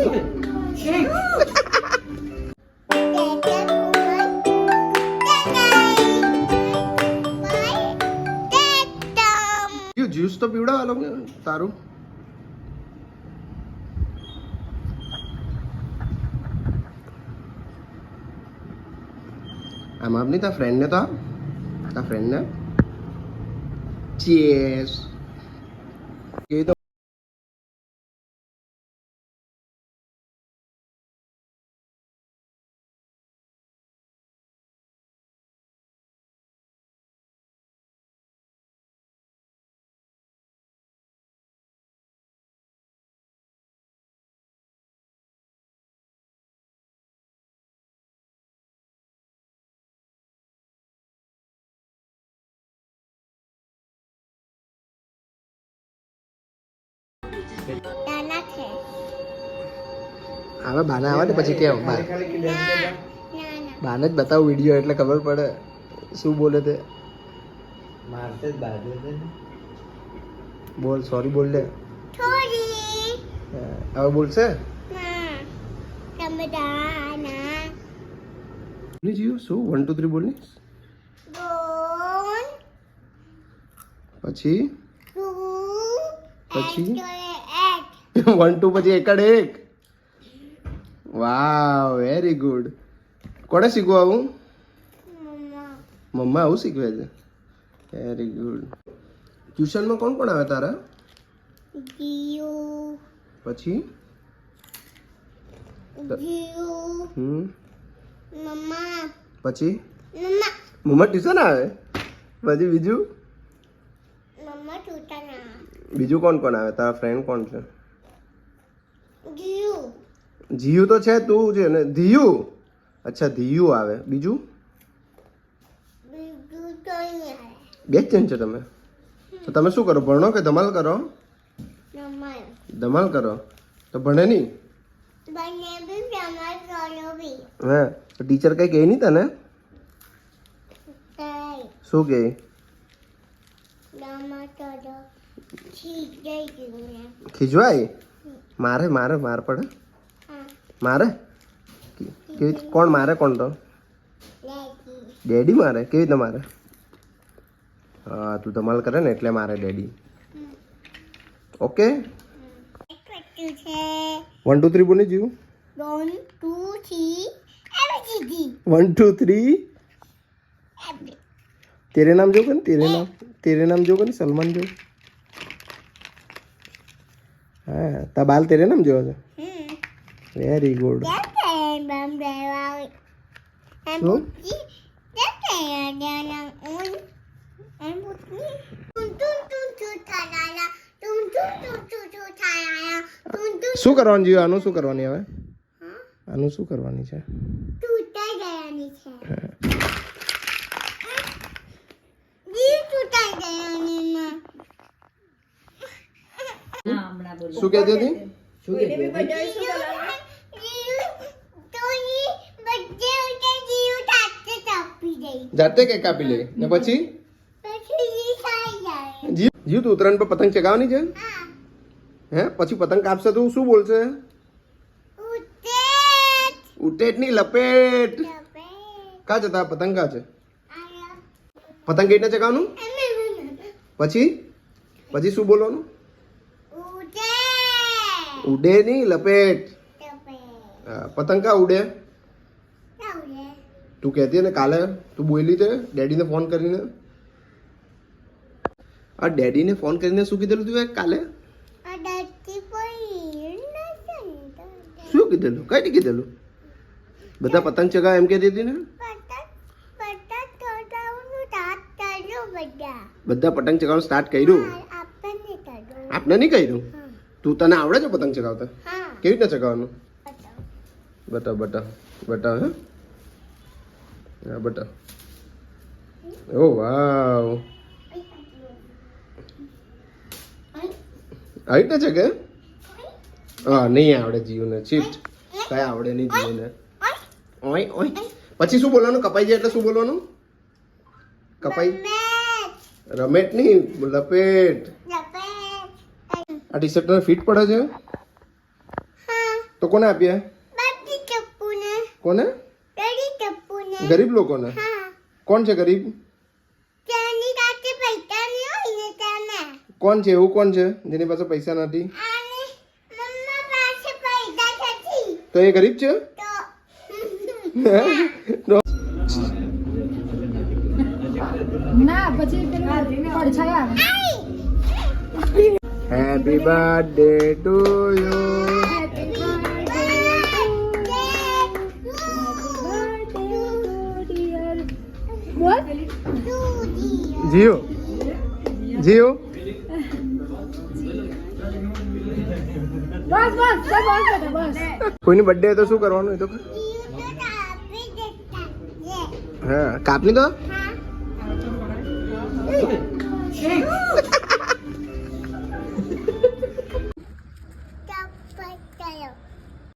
Juice તો પીવડાવા લોકોને તારું. આમ આપની તા ફ્રેન્ડ ને તો તા ફ્રેન્ડ ને ચીયર્સ કે તો હવે બાના આવે ને પછી કેમ બાને જ બતાવું વિડીયો એટલે ખબર પડે શું બોલે તે. મારતે જ બાજુ બોલ સોરી બોલ લે. હવે બોલશે જીવ શું 1 2 3 બોલ ની પછી પછી 1 2 પછી એકડ એક. Wow very good. કોને શીખવું આવું? મમ્મા આવું શીખવે છે. Very good. ટ્યુશનમાં કોણ કોણ આવે તારા? પછી પછી મમ્મા ટ્યુશન આવે પછી બીજું કોણ કોણ આવે? તારા ફ્રેન્ડ કોણ છે? જીયુ તો છે, તું છે ને ધીયુ. અચ્છા ધીયુ આવે. બીજું બે જ જણ છે તમે? તો તમે શું કરો? ભણો કે ધમાલ કરો? ધમાલ કરો તો ભણે નહીં? હા તો ટીચર કઈ કહે નહીં તને? શું કહે? ખીજવાય? મારે મારે માર પડે? મારે કેવી? કોણ મારે? કોણ તો ડેડી મારે? કેવી રીતે મારે? હા તું ધમાલ કરે ને એટલે મારે ડેડી. ઓકે 1 2 3 બોલી જીવ. 1 2 3 तेरे नाम जो कन तेरे नाम जो कन सलमान जो. हाँ ता बाल तेरे नाम जो है. Very good. શું કરવાનું જીવ? આનું શું કરવાની હવે? આનું શું કરવાની છે? શું કહેતી હતી? જાતે કે કાપી લે ને પછી જીવ તું ઉત્તરાયણ પર પતંગ ચગાવવાની છે હે? પછી પતંગ કાપશે તો શું બોલશે? ઉટેટ ની લપેટ. કા છે તારા પતંગ? કા છે પતંગ? કઈ રીતે ચગાવવાનું? પછી પછી શું બોલવાનું? ઉડે ની લપેટ. પતંગ કા ઉડે? તું કહેતી ને કાલે તું બોલી તે ડેડીને ફોન કરીને. આ ડેડીને ફોન કરીને શું કીધેલું તું કાલે? શું કીધેલું? કઈ કીધેલું? બધા પતંગ ચગાવે એમ કહેતી હતી ને? બધા પતંગ ચગાવવાનું સ્ટાર્ટ કર્યું? આપને નહીં કર્યું? તું તને આવડે છે પતંગ ચગાવતા? કેવી રીતે ચગાવવાનું? બતા બતા બતા. હા બતા. ઓ વાવ આવી રીતે છે કે? હા નહીં આવડે જીવને. ચીટ કઈ આવડે નહીં જીવને. ઓય ઓય. પછી શું બોલવાનું? કપાઈ જાય એટલે શું બોલવાનું? કપાઈ રમેટ નહીં લપેટ. આ ટી શર્ટ તને ફિટ પડે છે? તો તો કોને આપ્યા? કોને? ગરીબ લોકોને. કોણ છે ગરીબ? કોણ છે એવું? કોણ છે જેની પાસે પૈસા નથી? તો એ ગરીબ છે? ના પછી પડછાયા હેપી બર્થડે ટુ યુ. જીઓ જીઓ બસ બસ બસ કોઈની બર્થડે તો શું કરવાનું? એ તો હા કાપની તો